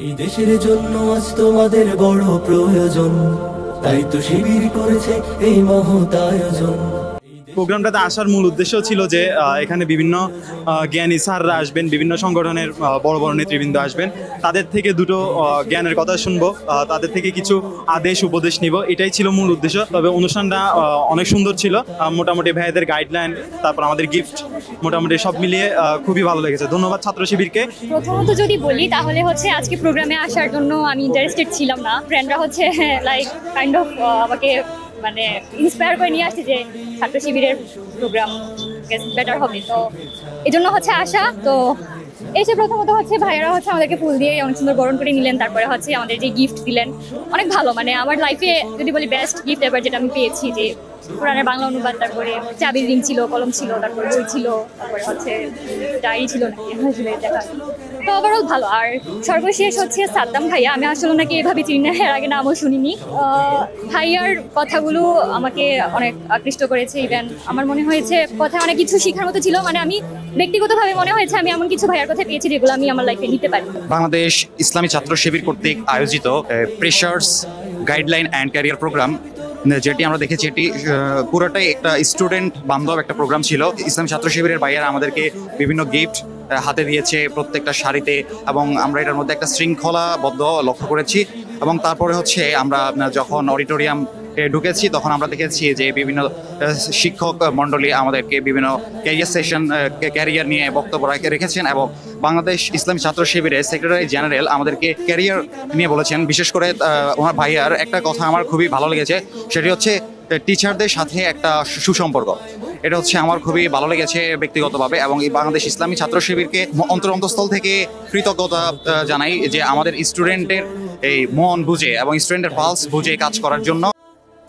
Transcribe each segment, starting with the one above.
এই দেশের জন্য আজ তোমাদের বড় প্রয়োজন, তাই তো শিবির করেছে এই মহৎ আয়োজন। প্রোগ্রামটাতে আসার মূল উদ্দেশ্য ছিল যে এখানে বিভিন্ন জ্ঞানী স্যাররা আসবেন, বিভিন্ন সংগঠনের বড় বড় নেতৃবৃন্দ আসবেন, তাদের থেকে দুটো জ্ঞানের কথা শুনবো, তাদের থেকে কিছু আদেশ উপদেশ নিব, এটাই ছিল মূল উদ্দেশ্য। তবে অনুষ্ঠানটা অনেক সুন্দর ছিল, মোটামুটি ভাইদের গাইডলাইন, তারপর আমাদের গিফট, মোটামুটি সব মিলিয়ে খুবই ভালো লেগেছে। ধন্যবাদ ছাত্র শিবিরকে। প্রথমত যদি বলি তাহলে হচ্ছে আজকে প্রোগ্রামে আসার জন্য আমি ইন্টারেস্টেড ছিলাম না। ফ্রেন্ডরা হচ্ছে লাইক কাইন্ড অফ আমাকে মানে ইন্সপায়ার করে নিয়ে আসছে যে ছাত্র শিবিরের প্রোগ্রাম বেটার হবে, তো এই জন্য হচ্ছে আসা। তো এসে প্রথমত হচ্ছে ভাইয়ারা হচ্ছে আমাদেরকে ফুল দিয়ে অনেক সুন্দর বরণ করে নিলেন, তারপরে হচ্ছে আমাদের যে গিফট দিলেন অনেক ভালো, মানে আমার লাইফে যদি বলি বেস্ট গিফট এবার যেটা আমি পেয়েছি, যে কোরআনের বাংলা অনুবাদ, তারপরে চাবির রিং ছিল, কলম ছিল, তারপরে বই ছিল, তারপরে হচ্ছে ডায়েরি ছিল নাকি আসলে দেখা, তো ওভারঅল ভালো। আর সর্বশেষ হচ্ছে সাদ্দাম ভাইয়া, আমি আসলে নাকি এভাবে চিনি না, এর আগে নামও শুনিনি। ভাইয়ার কথাগুলো আমাকে অনেক আকৃষ্ট করেছে, ইভেন আমার মনে হয়েছে কথায় অনেক কিছু শেখার মতো ছিল, মানে আমি ব্যক্তিগতভাবে মনে হয়েছে আমি এমন কিছু ভাইয়ার কথা পেয়েছি যেগুলো আমি আমার লাইফে নিতে পারি। বাংলাদেশ ইসলামী ছাত্র শিবির কর্তৃক আয়োজিত freshers guideline and career programme, যেটি আমরা দেখেছি, এটি পুরোটাই একটা স্টুডেন্ট বান্ধব একটা প্রোগ্রাম ছিল। ইসলামী ছাত্র শিবিরের ভাইয়ারা আমাদেরকে বিভিন্ন গিফট হাতে দিয়েছে প্রত্যেকটা সারিতে, এবং আমরা এটার মধ্যে একটা শৃঙ্খলাবদ্ধ লক্ষ্য করেছি। এবং তারপরে হচ্ছে আমরা যখন অডিটোরিয়াম ঢুকেছি তখন আমরা দেখেছি যে বিভিন্ন শিক্ষক মণ্ডলী আমাদেরকে বিভিন্ন ক্যারিয়ার সেশন, ক্যারিয়ার নিয়ে বক্তব্য রেখেছেন, এবং বাংলাদেশ ইসলামী ছাত্র শিবিরের সেক্রেটারি জেনারেল আমাদেরকে ক্যারিয়ার নিয়ে বলেছেন। বিশেষ করে ওনার ভাইয়ার একটা কথা আমার খুবই ভালো লেগেছে, সেটি হচ্ছে টিচারদের সাথে একটা সুসম্পর্ক। এটা হচ্ছে আমার খুবই ভালো লেগেছে ব্যক্তিগতভাবে, এবং এই বাংলাদেশ ইসলামী ছাত্র শিবিরকে অন্তরস্থল থেকে কৃতজ্ঞতা জানাই যে আমাদের স্টুডেন্টের এই মন বুঝে এবং স্টুডেন্টের পালস বুঝে কাজ করার জন্য।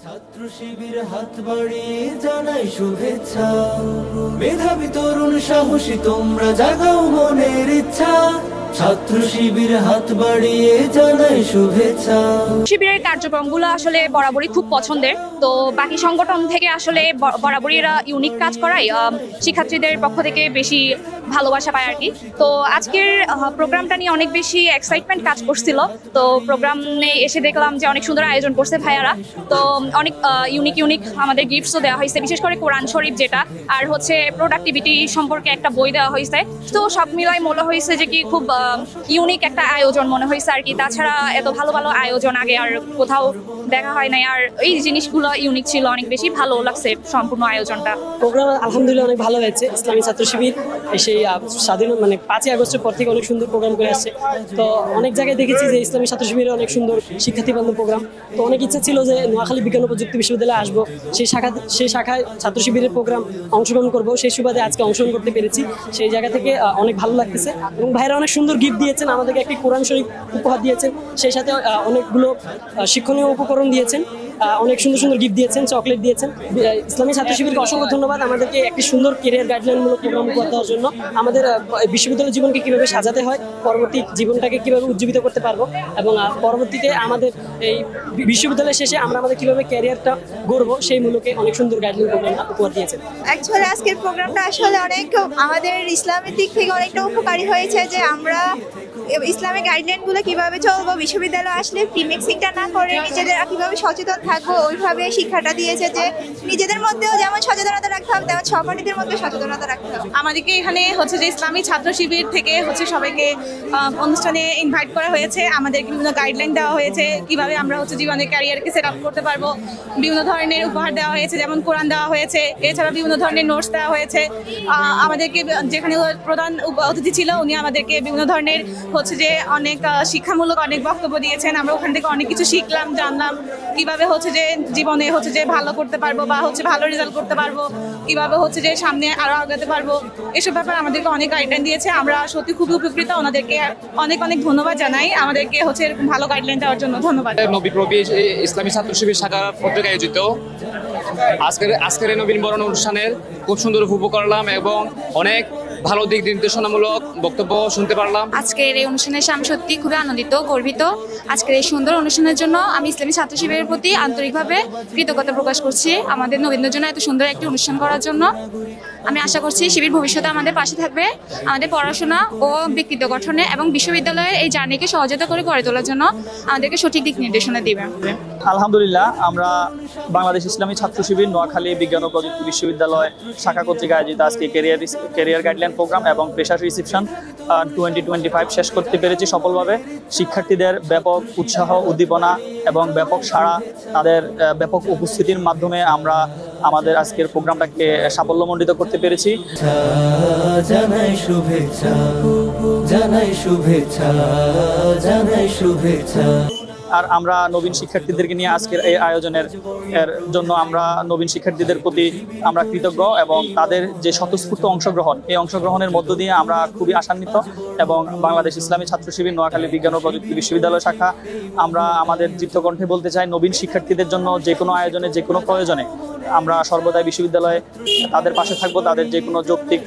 ছাত্র শিবির হাত বাড়িয়ে জানাই শুভেচ্ছা, মেধাবী তরুণ সাহসী তোমরা জাগাও মনের ইচ্ছা। ছাত্র শিবির হাত বাড়িয়ে জানাই শুভেচ্ছা। শিবিরের কার্যক্রমগুলো আসলে বরাবরই খুব পছন্দের, তো বাকি সংগঠন থেকে আসলে বরাবরই এরা ইউনিক কাজ করায় শিক্ষার্থীদের পক্ষ থেকে বেশি ভালোবাসা পায় আর কি। তো আজকের প্রোগ্রামটা নিয়ে অনেক বেশি এক্সাইটমেন্ট কাজ করছিল। তো প্রোগ্রামে এসে দেখলাম যে অনেক সুন্দর আয়োজন করছে ভাইয়ারা, তো অনেক ইউনিক আমাদের গিফটসও দেওয়া হয়েছে, বিশেষ করে কোরআন শরীফ যেটা, আর হচ্ছে প্রোডাক্টিভিটি সম্পর্কে একটা বই দেওয়া হয়েছে। তো সব মিলাই মনে হয়েছে যে কি খুব ইউনিক একটা আয়োজন মনে হয়েছে আর কি। তাছাড়া এত ভালো ভালো আয়োজন আগে আর কোথাও দেখা হয় নাই, আর এই জিনিসগুলো ইউনিক ছিল, অনেক বেশি ভালো লাগছে সম্পূর্ণ আয়োজনটা। প্রোগ্রাম আলহামদুলিল্লাহ অনেক ভালো হয়েছে। ইসলামী ছাত্র শিবির সেই স্বাধীন মানে 5ই আগস্টের পর থেকে অনেক সুন্দর প্রোগ্রাম করে আসছে। তো অনেক জায়গায় দেখেছি যে ইসলামী ছাত্র শিবিরের অনেক সুন্দর শিক্ষার্থী বান্ধব প্রোগ্রাম। তো অনেক ইচ্ছা ছিল যে নোয়াখালী বিজ্ঞান ও প্রযুক্তি বিশ্ববিদ্যালয়ে আসবো, সেই শাখায় ছাত্র শিবিরের প্রোগ্রাম অংশগ্রহণ করবো, সেই সুবাদে আজকে অংশগ্রহণ করতে পেরেছি। সেই জায়গা থেকে অনেক ভালো লাগতেছে, এবং ভাইরা অনেক সুন্দর গিফট দিয়েছেন আমাদেরকে, একটি কোরআন শরীফ উপহার দিয়েছেন, সেই সাথে অনেকগুলো শিক্ষণীয় উপকরণ দিয়েছেন, অনেক সুন্দর সুন্দর গিফট দিয়েছেন, চকলেট দিয়েছেন। ইসলামী ছাত্র শিবিরকে অসংখ্য ধন্যবাদ আমাদেরকে একটি সুন্দর কেরিয়ার গাইডলাইনমূলক প্রোগ্রাম উপহার দেওয়ার জন্য। আমাদের বিশ্ববিদ্যালয় জীবনকে কীভাবে সাজাতে হয়, পরবর্তী জীবনটাকে কীভাবে উজ্জীবিত করতে পারবো, এবং পরবর্তীতে আমাদের এই বিশ্ববিদ্যালয় শেষে আমরা আমাদের কীভাবে ক্যারিয়ারটা গড়বো, সেই মূলকে অনেক সুন্দর গাইডলাইন প্রোগ্রাম উপহার দিয়েছেন। অ্যাকচুয়ালি আজকের প্রোগ্রামটা আসলে অনেক আমাদের ইসলামের দিক থেকে অনেকটা উপকারী হয়েছে, যে আমরা ইসলামিক গাইডলাইনগুলো কিভাবে চলবো, বিশ্ববিদ্যালয়ে আসলে ফ্রি মিক্সিংটা না করে নিজেদের কিভাবে সচেতন থাকবো ওইভাবে শিক্ষাটা দিয়েছে, যে নিজেদের মধ্যেও যেমন সচেতনতা রাখতে হবে তেমন সহপাঠীদের মধ্যে সচেতনতা রাখতে হবে। আমাদেরকে এখানে হচ্ছে যে ইসলামী ছাত্র শিবির থেকে হচ্ছে সবাইকে অনুষ্ঠানে ইনভাইট করা হয়েছে, আমাদেরকে বিভিন্ন গাইডলাইন দেওয়া হয়েছে কিভাবে আমরা হচ্ছে জীবনের ক্যারিয়ারকে সেট আপ করতে পারবো। বিভিন্ন ধরনের উপহার দেওয়া হয়েছে, যেমন কোরআন দেওয়া হয়েছে, এছাড়া বিভিন্ন ধরনের নোটস দেওয়া হয়েছে। আমাদেরকে যেখানে প্রধান অতিথি ছিল উনি আমাদেরকে বিভিন্ন ধরনের হচ্ছে যে অনেক শিক্ষামূলক অনেক বক্তব্য দিয়েছেন। আমরা ওখান থেকে অনেক কিছু শিখলাম, জানলাম কিভাবে হচ্ছে যে জীবনে হচ্ছে যে ভালো করতে পারবো বা হচ্ছে ভালো রেজাল্ট করতে পারবো, কিভাবে হচ্ছে যে সামনে আরো আগাতে পারবো, এসব ব্যাপারে আমাদেরকে অনেক গাইডলাইন দিয়েছে। আমরা সত্যি খুবই উপকৃত, ওনাদেরকে অনেক অনেক ধন্যবাদ জানাই আমাদেরকে হচ্ছে এরকম ভালো গাইডলাইন দেওয়ার জন্য। ধন্যবাদ। নবী প্রবীর ইসলামী ছাত্র শিবির শাখা পত্রিকা আয়োজিত আজকের নবীন বরণ অনুষ্ঠানের খুব সুন্দর উপভোগ করলাম, এবং অনেক ভালো দিক নির্দেশনামূলক বক্তব্য শুনতে পারলাম। আজকের এই অনুষ্ঠানে আমি সত্যি খুবই আনন্দিত, গর্বিত। আজকের এই সুন্দর অনুষ্ঠানের জন্য আমি ইসলামী ছাত্র শিবিরের প্রতি আন্তরিকভাবে কৃতজ্ঞতা প্রকাশ করছি, আমাদের নবীনদের জন্য এত সুন্দর একটি অনুষ্ঠান করার জন্য। আমি আশা করছি শিবির ভবিষ্যতে আমাদের পাশে থাকবে, আমাদের পড়াশোনা ও ব্যক্তিত্ব গঠনে এবং বিশ্ববিদ্যালয়ের এই জার্নিকে সহযোগিতা করে গড়ে তোলার জন্য আমাদেরকে সঠিক দিক নির্দেশনা দিবে। আলহামদুলিল্লাহ, আমরা বাংলাদেশ ইসলামী ছাত্র শিবির নোয়াখালী বিজ্ঞান ও প্রযুক্তি বিশ্ববিদ্যালয় শাখা কর্তৃক আয়োজিত আজকে ক্যারিয়ার গাইডলাইন প্রোগ্রাম এবং প্রেশার রিসিপশন 2025 শেষ করতে পেরেছি সফলভাবে। শিক্ষার্থীদের ব্যাপক উৎসাহ, উদ্দীপনা এবং ব্যাপক সাড়া, তাদের ব্যাপক উপস্থিতির মাধ্যমে আমরা আমাদের আজকের প্রোগ্রামটাকে সাফল্যমণ্ডিত করতে পেরেছি। জানাই শুভেচ্ছা, জানাই শুভেচ্ছা, জানাই শুভেচ্ছা। আর আমরা নবীন শিক্ষার্থীদেরকে নিয়ে আজকের এই আয়োজনের জন্য আমরা নবীন শিক্ষার্থীদের প্রতি আমরা কৃতজ্ঞ এবং তাদের যে স্বতঃস্ফূর্ত অংশগ্রহণ, এই অংশগ্রহণের মধ্য দিয়ে আমরা খুবই আশান্বিত এবং বাংলাদেশ ইসলামী ছাত্র শিবির নোয়াখালী বিজ্ঞান ও প্রযুক্তি বিশ্ববিদ্যালয় শাখা আমরা আমাদের দৃপ্তকণ্ঠে বলতে চাই, নবীন শিক্ষার্থীদের জন্য যে কোনো আয়োজনে, যে কোনো প্রয়োজনে আমরা সর্বদাই বিশ্ববিদ্যালয়ে তাদের পাশে থাকবো। তাদের যে কোনো যৌক্তিক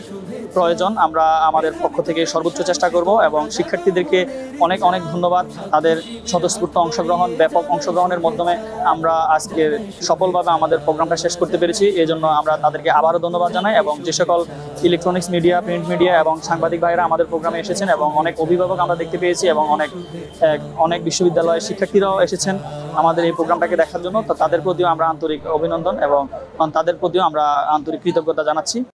প্রয়োজন আমরা আমাদের পক্ষ থেকে সর্বোচ্চ চেষ্টা করব এবং শিক্ষার্থীদেরকে অনেক অনেক ধন্যবাদ। তাদের স্বতঃস্ফূর্ত অংশগ্রহণ, ব্যাপক অংশগ্রহণের মাধ্যমে আমরা আজকের সফলভাবে আমাদের প্রোগ্রামটা শেষ করতে পেরেছি। এই জন্য আমরা তাদেরকে আবারও ধন্যবাদ জানাই এবং যে সকল ইলেকট্রনিক্স মিডিয়া, প্রিন্ট মিডিয়া এবং সাংবাদিক ভাইরা আমাদের প্রোগ্রামে এসেছেন এবং অনেক অভিভাবক আমরা দেখতে পেয়েছি এবং অনেক বিশ্ববিদ্যালয়ের শিক্ষার্থীরাও এসেছেন আমাদের এই প্রোগ্রামটাকে দেখার জন্য। তো তাদের প্রতিও আমরা আন্তরিক অভিনন্দন এবং তাদের প্রতিও আমরা আন্তরিক কৃতজ্ঞতা জানাচ্ছি।